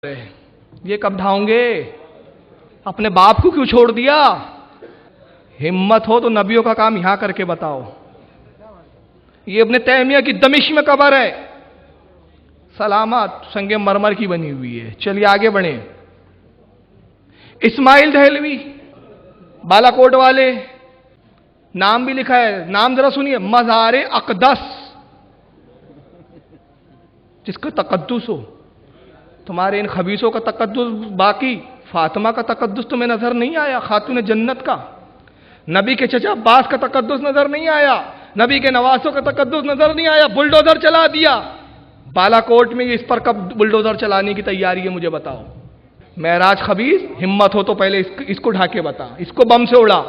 یہ کب ڈھاؤں گے؟ اپنے باپ کو کیوں چھوڑ دیا؟ ہمت ہو تو نبیوں کا کام یہاں کر کے بتاؤ۔ یہ ابن تیمیہ کی دمشق میں قبر ہے، سلامت سنگ مرمر کی بنی ہوئی ہے۔ چلیے آگے بڑھیں۔ اسماعیل دہلوی بالا کوٹ والے، نام بھی لکھا ہے، نام ذرا سنیے، مزار اقدس، جس کا تقدس ہو۔ تمہارے ان خبیثوں کا تقدس باقی، فاطمہ کا تقدس تمہیں نظر نہیں آیا، خاتون جنت کا؟ نبی کے چچا عباس کا تقدس نظر نہیں آیا؟ نبی کے نواسوں کا تقدس نظر نہیں آیا؟ بلڈوزر چلا دیا بالا کوٹ میں۔ اس پر کب بلڈوزر چلانے کی تیاری ہے مجھے بتاؤ؟ معراج خبیث، ہمت ہو تو پہلے اس کو ڈھا کے بتا، اس کو بم سے اڑا۔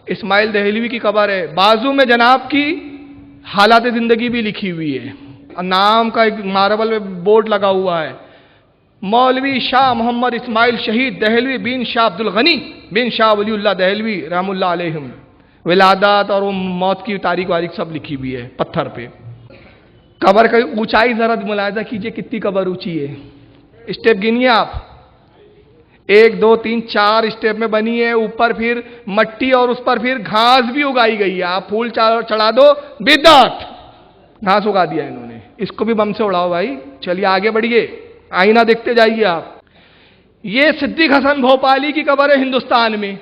اسماعیل دہلوی کی قبر ہے، بازو میں جناب کی حالات زندگی بھی لکھی ہوئی ہے، نام کا ایک ماربل میں بورڈ لگا ہوا ہے، مولوی شاہ محمد اسماعیل شہید دہلوی بن شاہ عبد الغنی بن شاہ ولی اللہ دہلوی رحم اللہ علیہم، ولادت اور موت کی تاریخ واریخ سب لکھی ہوئی ہے پتھر پہ۔ قبر کا اونچائی ذرا ملاحظہ کیجئے، کتنی قبر اونچی ہے، اسٹیپ گنیے آپ، 1 2 3 4 اسٹیپ میں بنی ہے، اوپر پھر مٹی اور اس پر پھر گھاس بھی اگائی گئی ہے۔ آپ پھول چڑھا دو، بدعت، گھاس اگا دیا انہوں نے، اس کو بھی بم سے اڑاؤ بھائی۔ چلیے آگے بڑھیے، آئینہ دیکھتے جائیے آپ۔ یہ صدیق حسن بھوپالی کی قبر ہے ہندوستان میں،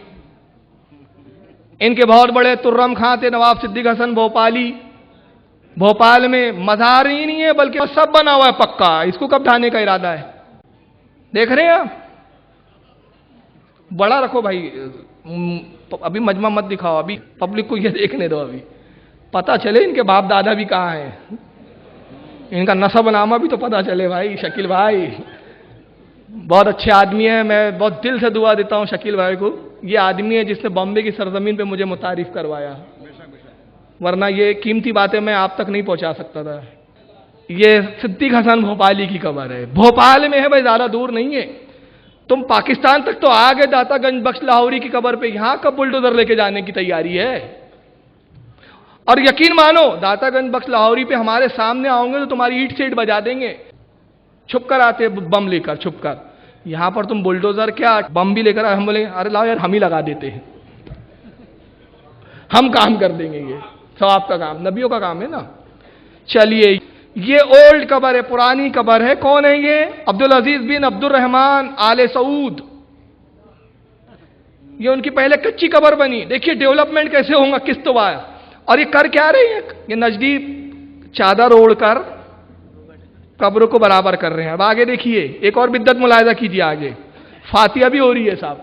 ان کے بہت بڑے ترم خاں تھے، نواب صدیق حسن بھوپالی۔ بھوپال میں مزار ہی نہیں ہے بلکہ سب بنا ہوا ہے پکا، اس کو کب ڈھانے کا ارادہ ہے؟ دیکھ رہے ہیں آپ؟ بڑا رکھو بھائی، ابھی مجمع مت دکھاؤ، ابھی پبلک کو یہ دیکھنے دو، ابھی پتہ چلے ان کے باپ دادا بھی کہاں ہیں، ان کا نسب نامہ بھی تو پتہ چلے بھائی۔ شکیل بھائی بہت اچھے آدمی ہیں، میں بہت دل سے دعا دیتا ہوں شکیل بھائی کو۔ یہ آدمی ہے جس نے بامبے کی سرزمین پہ مجھے متعارف کروایا، ورنہ یہ قیمتی باتیں میں آپ تک نہیں پہنچا سکتا تھا۔ یہ صدیق حسن بھوپالی کی قبر ہے، بھوپال میں ہے بھائی، زیادہ دور نہیں ہے۔ تم پاکستان تک تو آگے، داتا گنج بخش لاہوری کی قبر پہ، یہاں کب بلڈوزر لے کے جانے کی تیاری ہے؟ اور یقین مانو، داتا گنج بخش لاہوری پہ ہمارے سامنے آؤں گے تو تمہاری اینٹ سے اینٹ بجا دیں گے، چھپ کر آتے بم لے کر، چھپ کر۔ یہاں پر تم بلڈوزر کیا بم بھی لے کر، ہم بولے ارے لاؤ یار ہم ہی لگا دیتے ہیں، ہم کام کر دیں گے، یہ ثواب کا کام، نبیوں کا کام ہے نا۔ چلیے، یہ اولڈ قبر ہے، پرانی قبر ہے۔ کون ہے یہ؟ عبدالعزیز بن عبد الرحمن آل سعود۔ یہ ان کی پہلے کچی قبر بنی، دیکھیے ڈیولپمنٹ کیسے ہوگا قسط وار۔ اور یہ کر کیا رہے ہیں؟ یہ نجدی چادر اوڑھ کر قبر کو برابر کر رہے ہیں۔ اب آگے دیکھیے، ایک اور بدعت ملاحظہ کیجیے، آگے فاتحہ بھی ہو رہی ہے صاحب،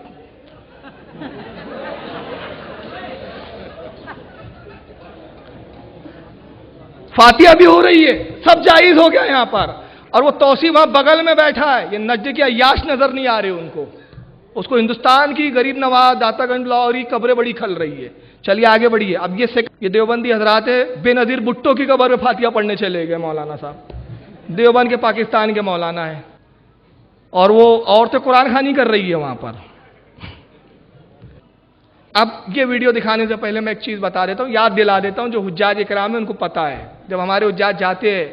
فاتحہ بھی ہو رہی ہے، سب جائز ہو گیا یہاں پر۔ اور وہ توسیع وہاں بغل میں بیٹھا ہے، یہ نجد کے عیاش نظر نہیں آ رہے ان کو، اس کو ہندوستان کی غریب نواز داتا گنج لاہوری قبریں بڑی کھل رہی ہے۔ چلیے آگے بڑھیے۔ اب یہ دیوبندی حضرات ہے، بے نظیر بھٹو کی قبر پہ فاتحہ پڑھنے چلے گئے مولانا صاحب، دیوبند کے پاکستان کے مولانا ہے، اور وہ عورتیں قرآن خوانی کر رہی ہے وہاں پر۔ اب یہ ویڈیو دکھانے سے پہلے میں ایک چیز بتا دیتا ہوں، یاد دلا دیتا ہوں، جو حجاج اکرام ہیں ان کو پتہ ہے، جب ہمارے حجاج جاتے ہیں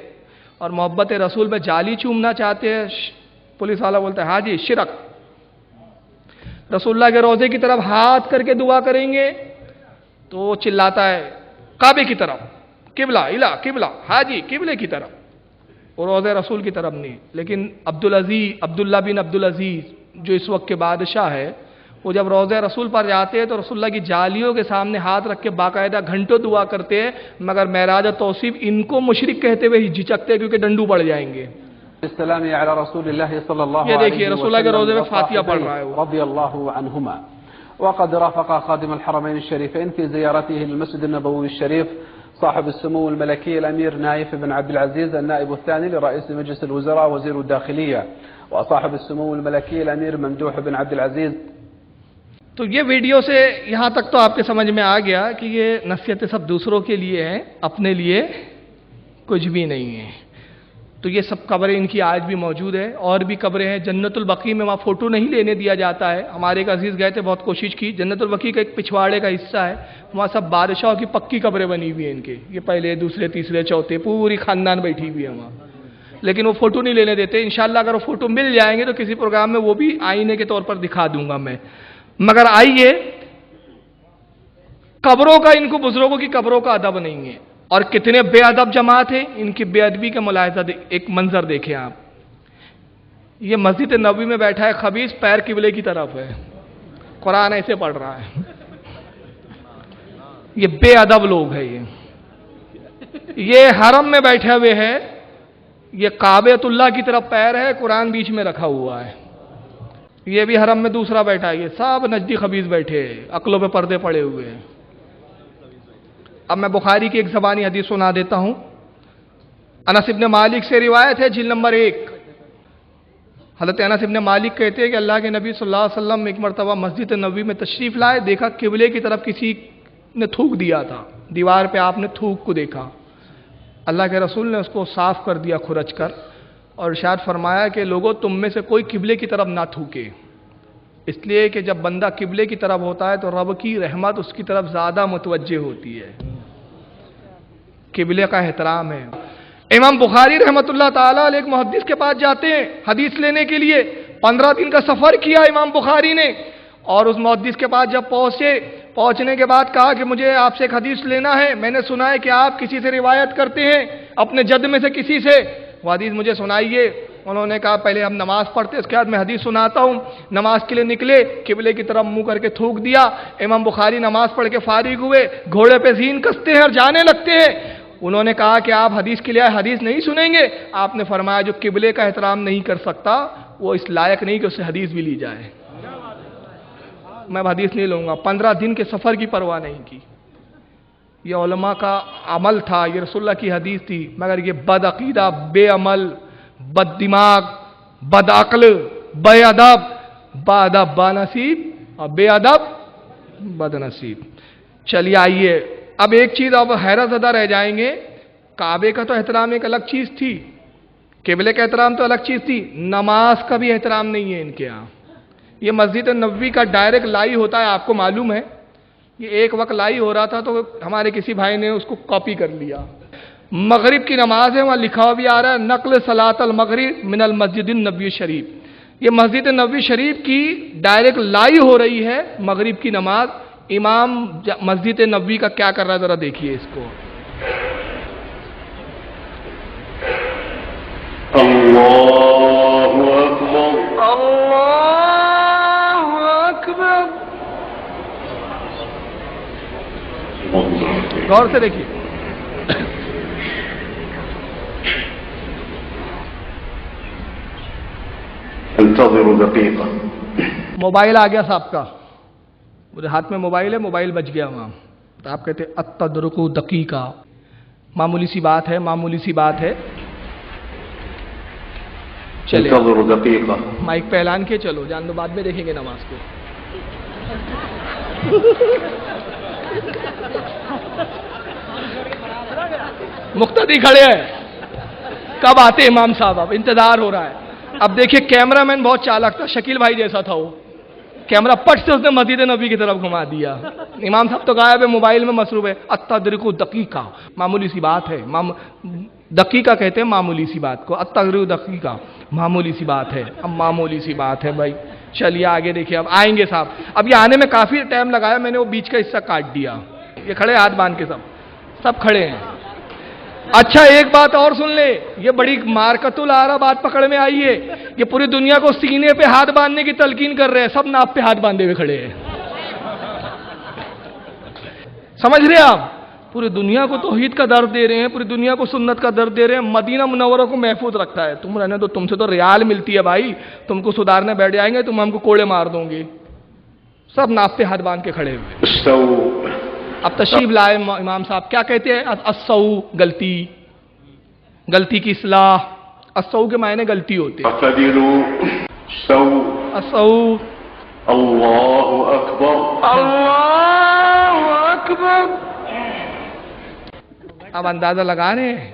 اور محبت رسول میں جالی چومنا چاہتے ہیں، پولیس والا بولتا ہے ہاں جی شرک، رسول اللہ کے روضے کی طرف ہاتھ کر کے دعا کریں گے تو وہ چلاتا ہے کعبے کی طرف، قبلہ الا قبلہ، ہاں جی قبلے کی طرف، وہ روضے رسول کی طرف نہیں۔ لیکن عبداللہ بن عبدالعزیز جو اس وقت کے بادشاہ ہے، وہ جب روضہ رسول پر جاتے ہیں تو رسول اللہ کی جالیوں کے سامنے ہاتھ رکھ کے باقاعدہ گھنٹوں دعا کرتے ہیں، مگر معراج توصیف ان کو مشرک کہتے ہوئے جھجکتے کیونکہ ڈنڈو پڑ جائیں گے۔ السلام علی رسول اللہ صلی اللہ یہ دیکھیے رسول اللہ کے روضے میں فاتحہ پڑھ رہا ہے وہ۔ رضی اللہ عنہما وقد رافق خادم الحرمين الشريفين في زيارته للمسجد النبوي الشريف صاحب السمو الملكي الأمير نايف بن عبد العزيز النائب الثاني لرئيس مجلس الوزراء وزير الداخلية وصاحب السمو الملكي الأمير ممدوح بن عبد العزيز۔ تو یہ ویڈیو سے یہاں تک تو آپ کے سمجھ میں آ گیا کہ یہ نصیحتیں سب دوسروں کے لیے ہیں، اپنے لیے کچھ بھی نہیں ہے۔ تو یہ سب قبریں ان کی آج بھی موجود ہے، اور بھی قبریں ہیں۔ جنت البقیع میں وہاں فوٹو نہیں لینے دیا جاتا ہے، ہمارے ایک عزیز گئے تھے، بہت کوشش کی، جنت البقیع کا ایک پچھواڑے کا حصہ ہے، وہاں سب بادشاہوں کی پکی قبریں بنی ہوئی ہیں ان کے، یہ پہلے دوسرے تیسرے چوتھے پوری خاندان بیٹھی ہوئی ہے وہاں۔ لیکن وہ فوٹو نہیں لینے دیتے. انشاءاللہ اگر وہ فوٹو مل جائیں گے تو کسی پروگرام میں وہ بھی آئینے کے طور پر دکھا دوں گا میں. مگر آئیے، قبروں کا، ان کو بزرگوں کی قبروں کا ادب نہیں ہے. اور کتنے بے ادب جماعت ہیں، ان کی بے ادبی کا ملاحظہ ایک منظر دیکھیں آپ. یہ مسجد نبوی میں بیٹھا ہے خبیث، پیر قبلے کی طرف ہے، قرآن ایسے پڑھ رہا ہے. یہ بے ادب لوگ ہیں. یہ حرم میں بیٹھے ہوئے ہیں، یہ کعبۃ اللہ کی طرف پیر ہے، قرآن بیچ میں رکھا ہوا ہے. یہ بھی حرم میں دوسرا بیٹھا ہے. یہ سب نجدی خبیث بیٹھے ہیں، عقلوں پہ پردے پڑے ہوئے ہیں. اب میں بخاری کی ایک زبانی حدیث سنا دیتا ہوں. انس ابن مالک سے روایت ہے، جلد نمبر 1. حضرت انس ابن مالک کہتے ہیں کہ اللہ کے نبی صلی اللہ علیہ وسلم ایک مرتبہ مسجد نبوی میں تشریف لائے، دیکھا قبلے کی طرف کسی نے تھوک دیا تھا، دیوار پہ آپ نے تھوک کو دیکھا. اللہ کے رسول نے اس کو صاف کر دیا کھرچ کر، اور ارشاد فرمایا کہ لوگوں تم میں سے کوئی قبلے کی طرف نہ تھوکے، اس لیے کہ جب بندہ قبلے کی طرف ہوتا ہے تو رب کی رحمت اس کی طرف زیادہ متوجہ ہوتی ہے. قبلے کا احترام ہے. امام بخاری رحمۃ اللہ تعالیٰ علیہ ایک محدث کے پاس جاتے ہیں حدیث لینے کے لیے. 15 دن کا سفر کیا امام بخاری نے، اور اس محدث کے پاس جب پہنچنے کے بعد کہا کہ مجھے آپ سے ایک حدیث لینا ہے، میں نے سنا ہے کہ آپ کسی سے روایت کرتے ہیں، اپنے جد میں سے کسی سے، وہ حدیث مجھے سنائیے. انہوں نے کہا پہلے ہم نماز پڑھتے، اس کے بعد میں حدیث سناتا ہوں. نماز کے لیے نکلے، قبلے کی طرف منہ کر کے تھوک دیا. امام بخاری نماز پڑھ کے فارغ ہوئے، گھوڑے پہ زین کستے ہیں اور جانے لگتے ہیں. انہوں نے کہا کہ آپ حدیث کے لیے حدیث نہیں سنیں گے؟ آپ نے فرمایا جو قبلے کا احترام نہیں کر سکتا وہ اس لائق نہیں کہ اس سے حدیث بھی لی جائے. میں حدیث نہیں لوں گا. 15 دن کے سفر کی پرواہ نہیں کی. یہ علماء کا عمل تھا، یہ رسول اللہ کی حدیث تھی. مگر یہ بد عقیدہ، بے عمل، بد دماغ، بد عقل، بے ادب، با نصیب اور بے ادب بد نصیب. چلیے آئیے، اب ایک چیز اب حیرت زدہ رہ جائیں گے. کعبے کا تو احترام ایک الگ چیز تھی، قبلے کا احترام تو الگ چیز تھی، نماز کا بھی احترام نہیں ہے ان کے ہاں. یہ مسجد نبوی کا ڈائریکٹ لائی ہوتا ہے، آپ کو معلوم ہے. یہ ایک وقت لائی ہو رہا تھا تو ہمارے کسی بھائی نے اس کو کاپی کر لیا. مغرب کی نماز ہے، وہاں لکھا ہوا بھی آ رہا ہے نقل صلاۃ المغرب من المسجد النبوی شریف. یہ مسجد نبوی شریف کی ڈائریکٹ لائی ہو رہی ہے مغرب کی نماز. امام مسجد نبوی کا کیا کر رہا ہے ذرا دیکھیے اس کو. اللہ اکبر، اللہ اکبر. غور سے دیکھیے. انتظر دقیقہ. موبائل آ گیا صاحب کا، میرے ہاتھ میں موبائل ہے، موبائل بچ گیا وہاں. تو آپ کہتے التدرک دقیقہ، معمولی سی بات ہے، معمولی سی بات ہے. چلے انتظر دقیقہ. مائک پہ اعلان کے چلو، جان دو بعد میں دیکھیں گے نماز کو. مقتدی کھڑے ہیں، کب آتے امام صاحب؟ اب انتظار ہو رہا ہے. اب دیکھیے کیمرہ مین بہت چالاک تھا، شکیل بھائی جیسا تھا وہ. کیمرہ پٹ سے اس نے مسجد نبی کی طرف گھما دیا. امام صاحب تو غائب ہے، موبائل میں مصروف ہے. التدرک دقیقہ، معمولی سی بات ہے. دقیقہ کہتے ہیں معمولی سی بات کو. التدرک دقیقہ معمولی سی بات ہے. اب معمولی سی بات ہے بھائی. چلیے آگے دیکھیے، اب آئیں گے صاحب. اب یہ آنے میں کافی ٹائم لگایا، میں نے وہ بیچ کا حصہ کاٹ دیا. یہ کھڑے ہاتھ باندھ کے، سب کھڑے ہیں. اچھا ایک بات اور سن لے، یہ بڑی مارکت العرا بات پکڑ میں آئی ہے. یہ پوری دنیا کو سینے پہ ہاتھ باندھنے کی تلقین کر رہے ہیں، سب ناپ پہ ہاتھ باندھے ہوئے کھڑے ہیں. سمجھ رہے آپ؟ پوری دنیا کو توحید کا درد دے رہے ہیں، پوری دنیا کو سنت کا درد دے رہے ہیں. مدینہ منورہ کو محفوظ رکھتا ہے. تم رہنے دو، تم سے تو ریال ملتی ہے بھائی، تم کو سدھارنے بیٹھ جائیں گے، تم ہم کو کوڑے مار دوں گے. سب ناپ پہ ہاتھ باندھ کے کھڑے ہوئے. اب تشریف لائے امام صاحب. کیا کہتے ہیں؟ السو، غلطی کی اصلاح. السو کے معنی غلطی ہوتے ہیں. السو. اللہ اکبر، اللہ اکبر. اب اندازہ لگا رہے ہیں،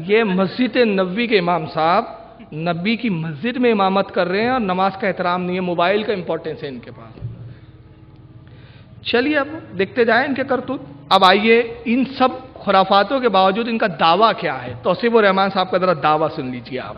یہ مسجد نبوی کے امام صاحب نبی کی مسجد میں امامت کر رہے ہیں اور نماز کا احترام نہیں ہے. موبائل کا امپورٹنس ہے ان کے پاس. چلیے اب دیکھتے جائیں ان کے کرتوت. اب آئیے ان سب خرافاتوں کے باوجود ان کا دعویٰ کیا ہے؟ توصیف الرحمان صاحب کا ذرا دعویٰ سن لیجیے آپ۔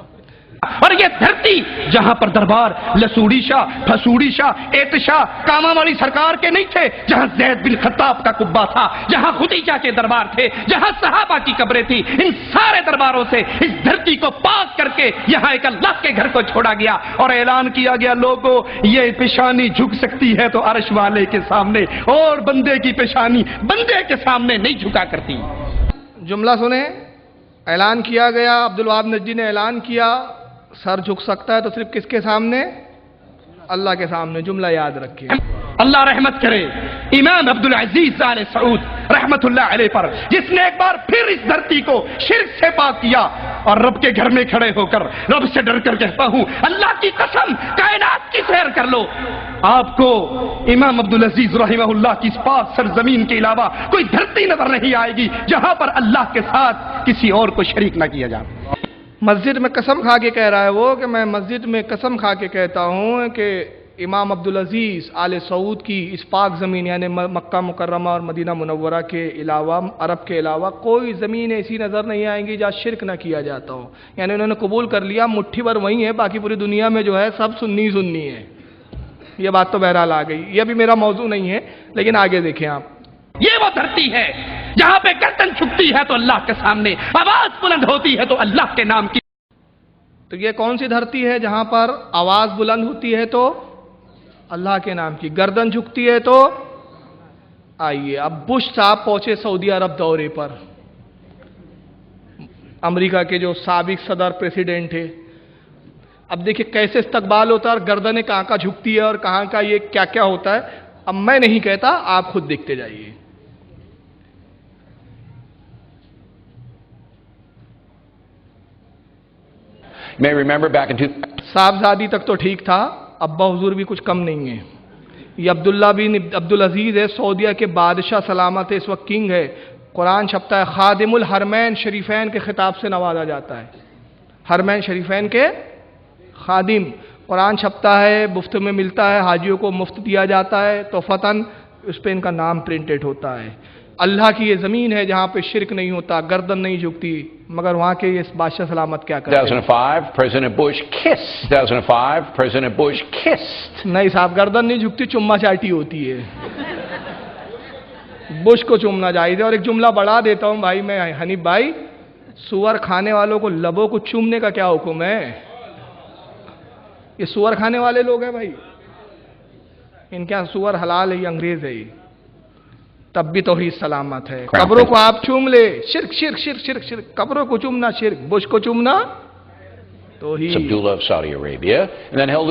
اور یہ دھرتی جہاں پر دربار لسوڑی شاہ، پھسوڑی شاہ، اعتشاہ، کاما والی سرکار کے نہیں تھے، جہاں زید بن خطاب کا قبہ تھا، جہاں خدیجہ کے دربار تھے، جہاں صحابہ کی قبریں تھی، ان سارے درباروں سے اس دھرتی کو پاک کر کے یہاں ایک اللہ کے گھر کو چھوڑا گیا اور اعلان کیا گیا، لوگوں یہ پیشانی جھک سکتی ہے تو عرش والے کے سامنے، اور بندے کی پیشانی بندے کے سامنے نہیں جھکا کرتی۔ جملہ سنیں، اعلان کیا گیا، عبدالوہاب نجدی نے اعلان کیا، سر جھک سکتا ہے تو صرف کس کے سامنے؟ اللہ کے سامنے۔ جملہ یاد رکھیے۔ اللہ رحمت کرے امام عبدالعزیز آل سعود رحمت اللہ علیہ پر، جس نے ایک بار پھر اس دھرتی کو شرک سے پاک کیا اور رب کے گھر میں کھڑے ہو کر رب سے ڈر کر کہتا ہوں، اللہ کی قسم کائنات کی سیر کر لو، آپ کو امام عبدالعزیز رحمہ اللہ کی اس پاک سرزمین کے علاوہ کوئی دھرتی نظر نہیں آئے گی جہاں پر اللہ کے ساتھ کسی اور کو شریک نہ کیا جائے۔ مسجد میں قسم کھا کے کہہ رہا ہے وہ کہ میں مسجد میں قسم کھا کے کہتا ہوں کہ امام عبدالعزیز آل سعود کی اس پاک زمین یعنی مکہ مکرمہ اور مدینہ منورہ کے علاوہ، عرب کے علاوہ کوئی زمین ایسی نظر نہیں آئیں گی جہاں شرک نہ کیا جاتا ہو۔ یعنی انہوں نے قبول کر لیا مٹھی بھر وہی ہے، باقی پوری دنیا میں جو ہے سب سنی سنی ہے۔ یہ بات تو بہرحال آ گئی، یہ بھی میرا موضوع نہیں ہے، لیکن آگے دیکھیں آپ۔ یہ وہ دھرتی ہے جہاں پہ گردن چھکتی ہے تو اللہ کے سامنے آواز بلند ہوتی ہے تو اللہ کے نام کی۔ تو یہ کون سی دھرتی ہے جہاں پر آواز بلند ہوتی ہے تو اللہ کے نام کی، گردن جھکتی ہے تو؟ آئیے اب بش صاحب پہنچے سعودی عرب دورے پر، امریکہ کے جو سابق صدر پریسیڈنٹ تھے۔ اب دیکھیں کیسے استقبال ہوتا ہے اور گردنیں کہاں کا جھکتی ہے اور کہاں کا یہ کیا کیا ہوتا ہے۔ اب میں نہیں کہتا، آپ خود دیکھتے جائیے۔ may remember back in صاحبزادی تک تو ٹھیک تھا، ابا حضور بھی کچھ کم نہیں ہے۔ یہ عبداللہ بن عبدالعزیز ہے، سعودیہ کے بادشاہ سلامت ہے، اس وقت کنگ ہے۔ قرآن چھپتا ہے، خادم الحرمین شریفین کے خطاب سے نوازا جاتا ہے، حرمین شریفین کے خادم۔ قرآن چھپتا ہے، مفت میں ملتا ہے، حاجیوں کو مفت دیا جاتا ہے، تو فتن اس پہ ان کا نام پرنٹڈ ہوتا ہے۔ اللہ کی یہ زمین ہے جہاں پہ شرک نہیں ہوتا، گردن نہیں جھکتی، مگر وہاں کے یہ بادشاہ سلامت کیا کرتے ہیں؟ 2005, President Bush kissed. 2005, President Bush kissed. نہیں صاحب، گردن نہیں جھکتی، چمہ چاٹی ہوتی ہے۔ بش کو چومنا چاہیے۔ اور ایک جملہ بڑھا دیتا ہوں بھائی میں، حنیف بھائی، سور کھانے والوں کو لبوں کو چومنے کا کیا حکم ہے؟ یہ سور کھانے والے لوگ ہیں بھائی، ان کے یہاں سور حلال ہے، یہ انگریز ہے، تب بھی توحید سلامت ہے۔ قبروں کو آپ چوم لے، شرک شرک شرک شرک شرک، قبروں کو چومنا شرک، بش کو چومنا توحید۔ Abdullah of Saudi Arabia, and then held